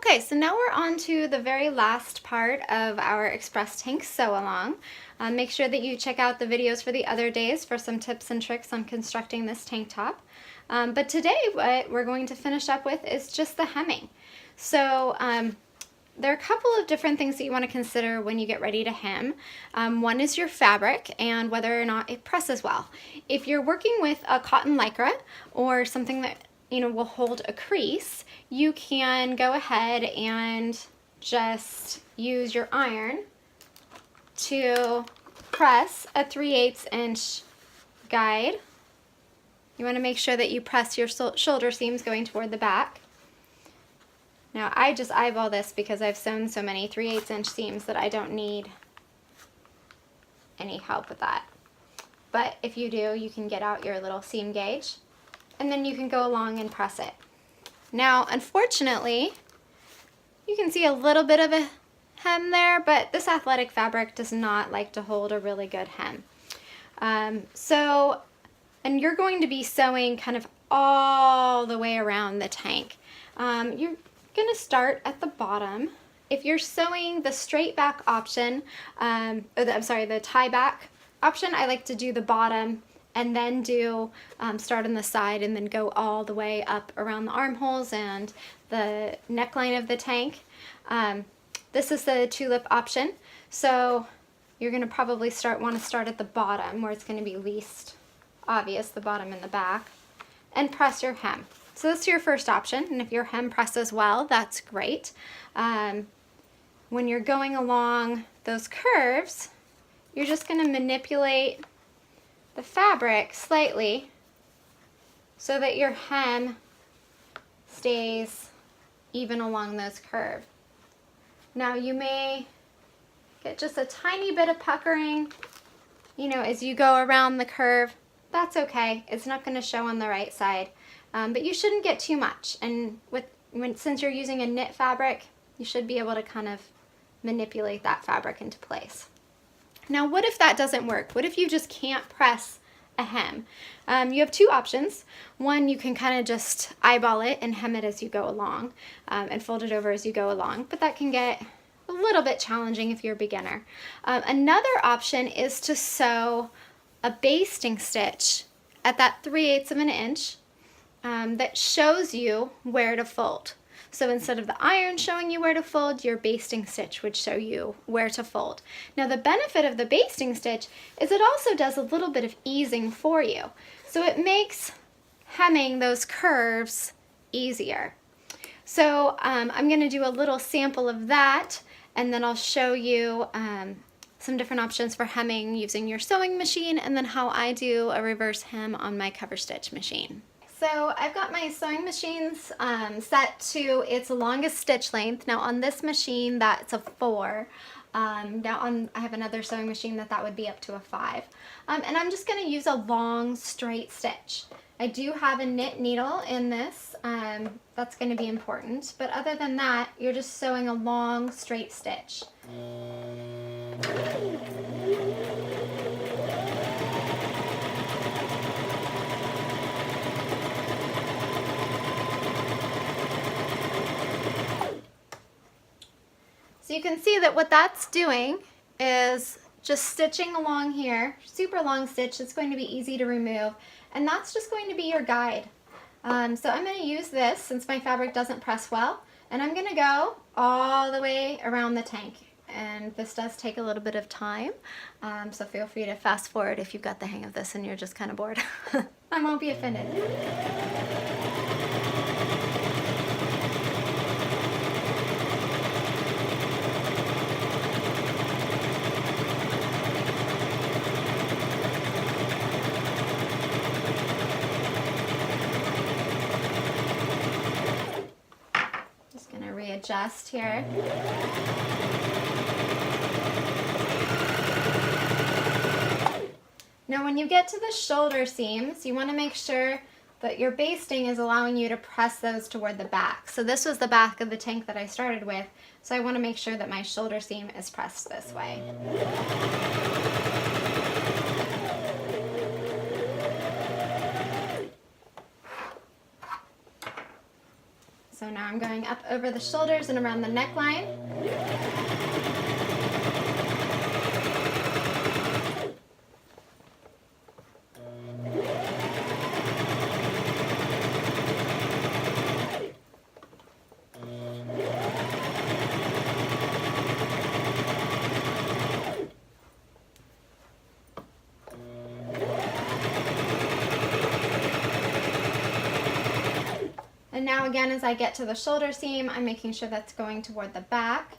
Okay, so now we're on to the very last part of our Xpress Tank Sew Along. Make sure that you check out the videos for the other days for some tips and tricks on constructing this tank top. But today what we're going to finish up with is just the hemming. So there are a couple of different things that you want to consider when you get ready to hem. One is your fabric and whether or not it presses well. If you're working with a cotton lycra or something that will hold a crease, you can go ahead and just use your iron to press a 3/8 inch guide. You want to make sure that you press your shoulder seams going toward the back. Now I just eyeball this because I've sewn so many 3/8 inch seams that I don't need any help with that. But if you do, you can get out your little seam gauge and then you can go along and press it. Now, unfortunately, you can see a little bit of a hem there, but this athletic fabric does not like to hold a really good hem. And you're going to be sewing kind of all the way around the tank. You're going to start at the bottom. If you're sewing the straight back option, the tie back option, I like to do the bottom and then do start on the side and then go all the way up around the armholes and the neckline of the tank. This is the tulip option, so you're going to probably want to start at the bottom where it's going to be least obvious, the bottom and the back, and press your hem. So that's your first option, and if your hem presses well, that's great. When you're going along those curves, you're just going to manipulate the fabric slightly so that your hem stays even along those curves. Now you may get just a tiny bit of puckering, as you go around the curve. That's okay. It's not going to show on the right side, but you shouldn't get too much. And since you're using a knit fabric, you should be able to kind of manipulate that fabric into place. Now, what if that doesn't work? What if you just can't press a hem? You have two options. One, you can kind of just eyeball it and hem it as you go along and fold it over as you go along, but that can get a little bit challenging if you're a beginner. Another option is to sew a basting stitch at that 3/8 of an inch that shows you where to fold. So instead of the iron showing you where to fold, your basting stitch would show you where to fold. Now the benefit of the basting stitch is it also does a little bit of easing for you. So it makes hemming those curves easier. So I'm going to do a little sample of that, and then I'll show you some different options for hemming using your sewing machine, and then how I do a reverse hem on my cover stitch machine. So I've got my sewing machines set to its longest stitch length. Now on this machine, that's a 4. I have another sewing machine that would be up to a 5. And I'm just going to use a long straight stitch. I do have a knit needle in this. That's going to be important. But other than that, you're just sewing a long straight stitch. So you can see that what that's doing is just stitching along here, super long stitch. It's going to be easy to remove, and that's just going to be your guide. So I'm going to use this since my fabric doesn't press well, and I'm going to go all the way around the tank. And this does take a little bit of time, so feel free to fast forward if you've got the hang of this and you're just kind of bored. I won't be offended. Readjust here. Now when you get to the shoulder seams, you want to make sure that your basting is allowing you to press those toward the back. So this was the back of the tank that I started with, so I want to make sure that my shoulder seam is pressed this way. So now I'm going up over the shoulders and around the neckline. And now again, as I get to the shoulder seam, I'm making sure that's going toward the back.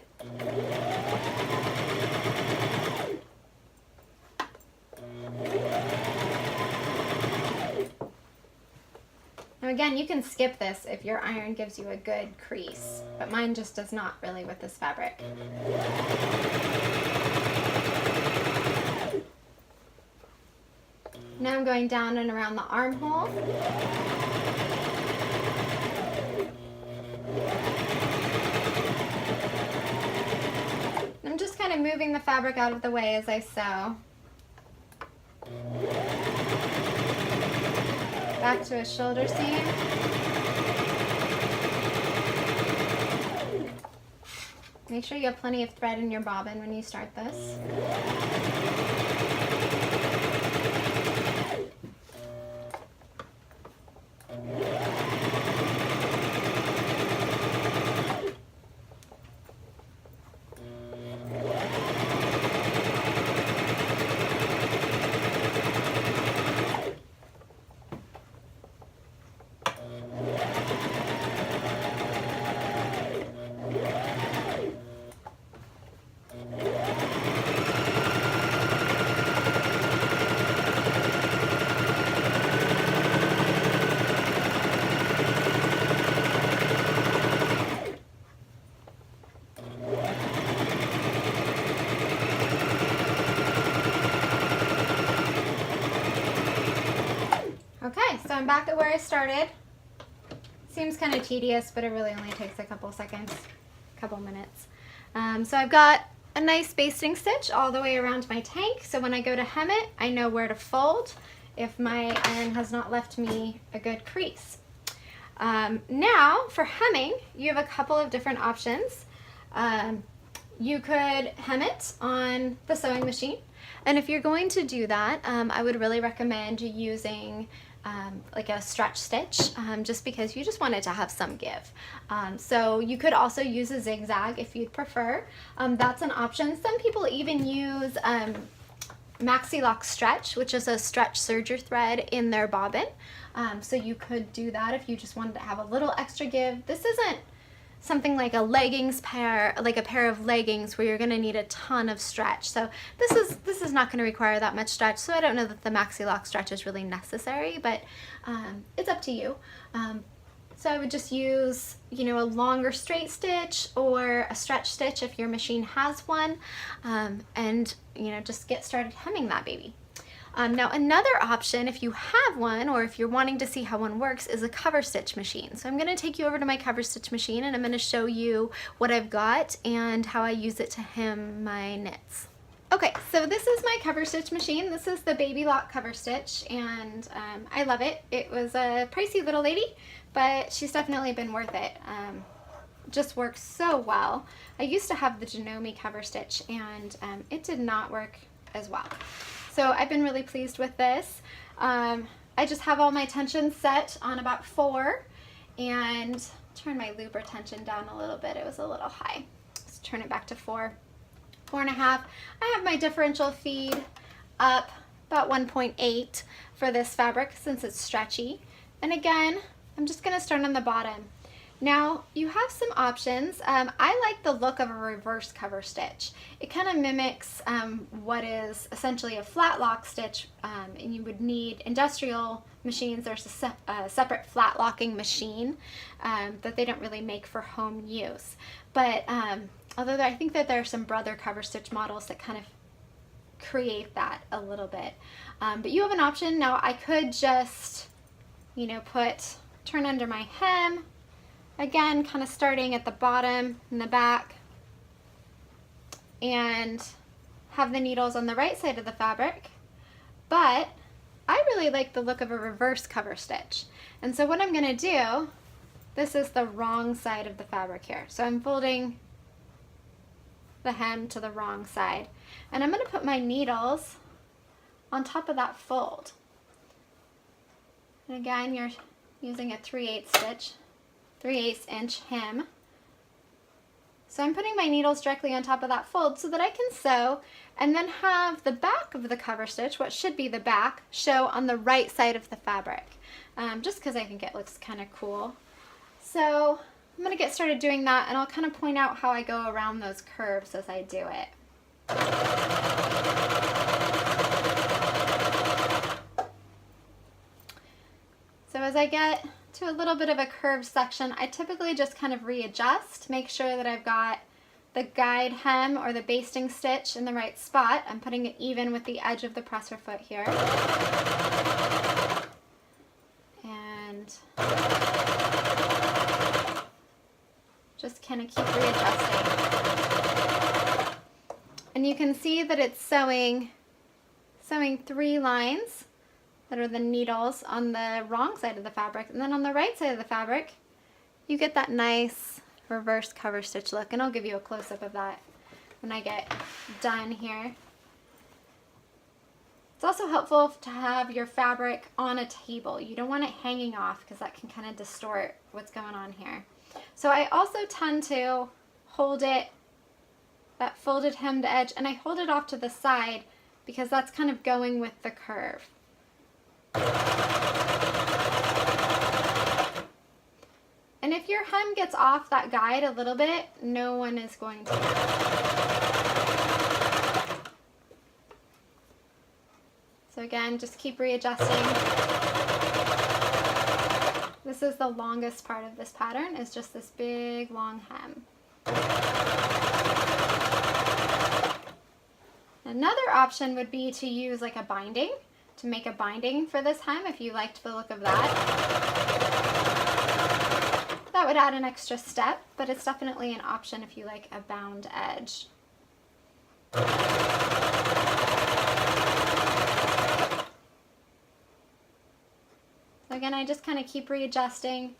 Now again, you can skip this if your iron gives you a good crease, but mine just does not really with this fabric. Now I'm going down and around the armhole. I'm just kind of moving the fabric out of the way as I sew. Back to a shoulder seam. Make sure you have plenty of thread in your bobbin when you start this. Okay, so I'm back at where I started. Seems kind of tedious, but it really only takes a couple seconds, a couple minutes. So I've got a nice basting stitch all the way around my tank, so when I go to hem it, I know where to fold if my iron has not left me a good crease. Now, for hemming, you have a couple of different options. You could hem it on the sewing machine, and if you're going to do that, I would really recommend using like a stretch stitch, just because you just want it to have some give. So you could also use a zigzag if you'd prefer. That's an option. Some people even use maxi lock stretch, which is a stretch serger thread in their bobbin. So you could do that if you just wanted to have a little extra give. This isn't something like a leggings pair, like a pair of leggings where you're going to need a ton of stretch. So this is not going to require that much stretch. So I don't know that the maxi lock stretch is really necessary, but it's up to you. So I would just use, you know, a longer straight stitch or a stretch stitch if your machine has one, and, you know, just get started hemming that baby. Now another option, if you have one or if you're wanting to see how one works, is a cover stitch machine. So I'm going to take you over to my cover stitch machine and I'm going to show you what I've got and how I use it to hem my knits. Okay, so this is my cover stitch machine. This is the Baby Lock cover stitch, and I love it. It was a pricey little lady, but she's definitely been worth it. Just works so well. I used to have the Janome cover stitch, and it did not work as well. So I've been really pleased with this. I just have all my tensions set on about 4, and turn my loop tension down a little bit. It was a little high. Let's turn it back to 4, 4.5. I have my differential feed up about 1.8 for this fabric since it's stretchy. And again, I'm just gonna start on the bottom. Now, you have some options. I like the look of a reverse cover stitch. It kind of mimics what is essentially a flat lock stitch, and you would need industrial machines. There's a separate flat locking machine that they don't really make for home use. But although I think that there are some brother cover stitch models that kind of create that a little bit. But you have an option. Now, I could just, you know, turn under my hem. Again, kind of starting at the bottom and the back, and have the needles on the right side of the fabric, but I really like the look of a reverse cover stitch. And so what I'm going to do this is the wrong side of the fabric here. So I'm folding the hem to the wrong side. And I'm going to put my needles on top of that fold. And again, you're using a 3/8 stitch, 3/8 inch hem. So I'm putting my needles directly on top of that fold so that I can sew and then have the back of the cover stitch, what should be the back, show on the right side of the fabric, just because I think it looks kind of cool. So I'm going to get started doing that, and I'll kind of point out how I go around those curves as I do it. So as I get to a little bit of a curved section, I typically just kind of readjust, make sure that I've got the guide hem or the basting stitch in the right spot. I'm putting it even with the edge of the presser foot here. And just kind of keep readjusting. And you can see that it's sewing 3 lines that are the needles on the wrong side of the fabric, and then on the right side of the fabric you get that nice reverse cover stitch look, and I'll give you a close-up of that when I get done here. It's also helpful to have your fabric on a table. You don't want it hanging off because that can kind of distort what's going on here. So I also tend to hold it, that folded hemmed edge, and I hold it off to the side because that's kind of going with the curve. And if your hem gets off that guide a little bit, no one is going to know. So again, just keep readjusting. This is the longest part of this pattern, is just this big long hem. Another option would be to use like a binding, to make a binding for this hem if you liked the look of that. That would add an extra step, but it's definitely an option if you like a bound edge. So again, I just kind of keep readjusting.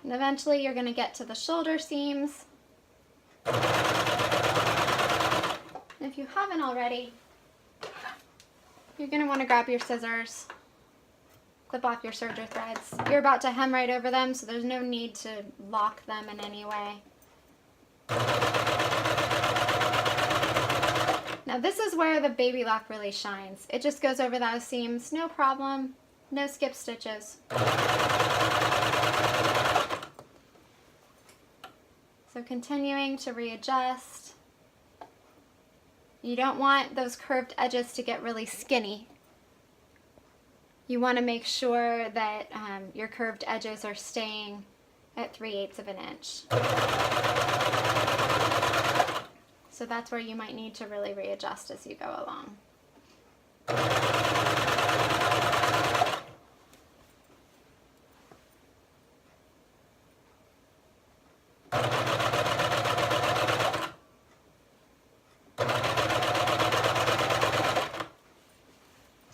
And eventually you're going to get to the shoulder seams. And if you haven't already, you're going to want to grab your scissors, clip off your serger threads. You're about to hem right over them, so there's no need to lock them in any way. Now this is where the baby lock really shines. It just goes over those seams, no problem, no skip stitches. So continuing to readjust. You don't want those curved edges to get really skinny. You want to make sure that your curved edges are staying at 3/8 of an inch. So that's where you might need to really readjust as you go along.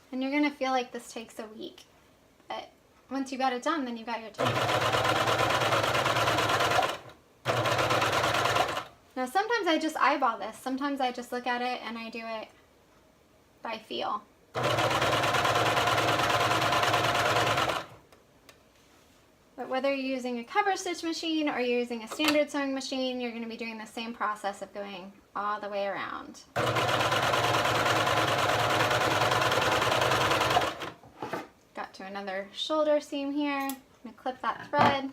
And you're going to feel like this takes a week, but once you got it done, then you got your tank. Now sometimes I just eyeball this. Sometimes I just look at it and I do it by feel. But whether you're using a cover stitch machine or you're using a standard sewing machine, you're going to be doing the same process of going all the way around. Got to another shoulder seam here. I'm going to clip that thread.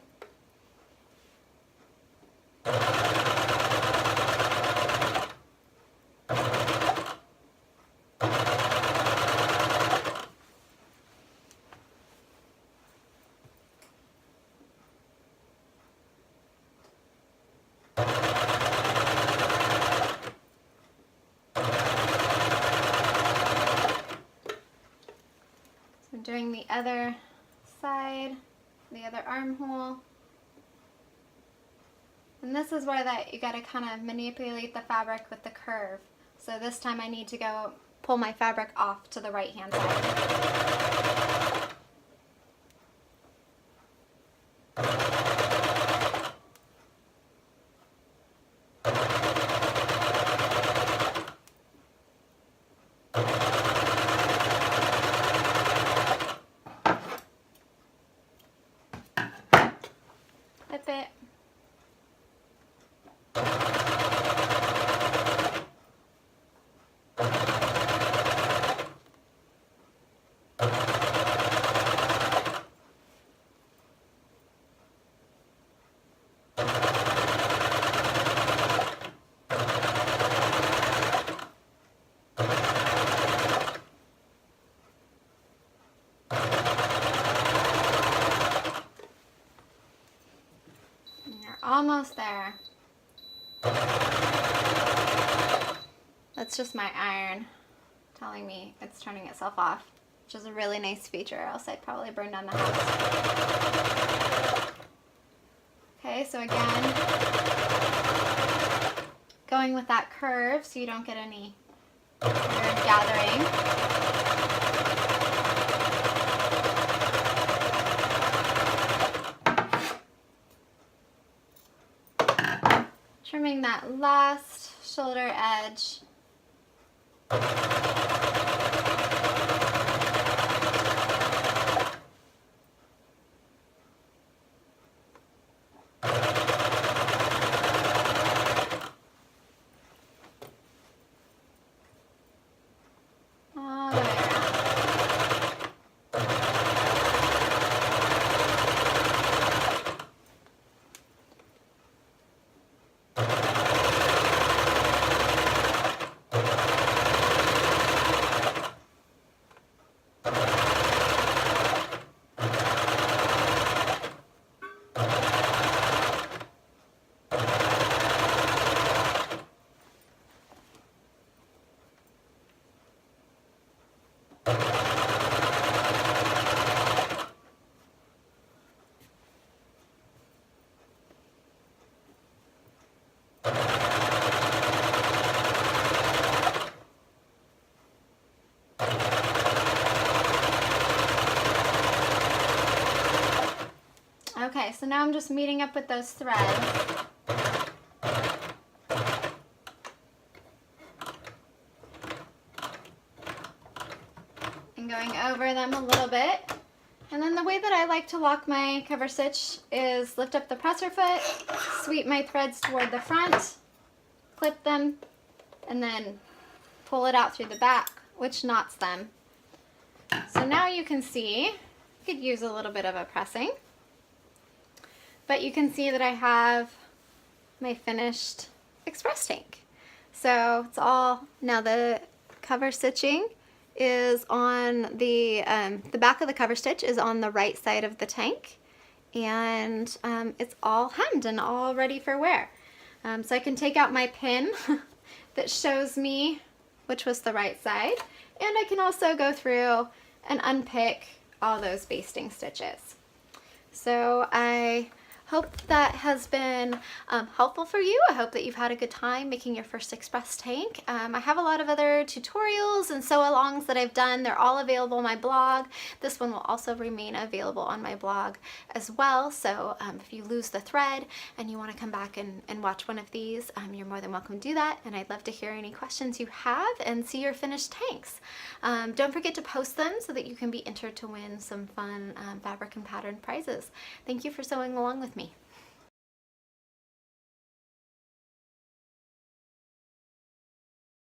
Doing the other side, the other armhole. And this is where you got to kind of manipulate the fabric with the curve. So this time I need to go pull my fabric off to the right hand side. Flip it. Almost there. That's just my iron telling me it's turning itself off, which is a really nice feature, else I'd probably burn down the house. Okay, so again, going with that curve so you don't get any weird gathering. Trimming that last shoulder edge. All the way around. Okay, so now I'm just meeting up with those threads. And going over them a little bit. And then the way that I like to lock my cover stitch is lift up the presser foot, sweep my threads toward the front, clip them, and then pull it out through the back, which knots them. So now you can see, you could use a little bit of a pressing. But you can see that I have my finished Xpress tank. So it's all, now the cover stitching is on the back of the cover stitch is on the right side of the tank. And it's all hemmed and all ready for wear. So I can take out my pin that shows me which was the right side. And I can also go through and unpick all those basting stitches. So I hope that has been helpful for you. I hope that you've had a good time making your first Xpress tank. I have a lot of other tutorials and sew-alongs that I've done. They're all available on my blog. This one will also remain available on my blog as well. So if you lose the thread and you want to come back and watch one of these, you're more than welcome to do that. And I'd love to hear any questions you have and see your finished tanks. Don't forget to post them so that you can be entered to win some fun fabric and pattern prizes. Thank you for sewing along with me.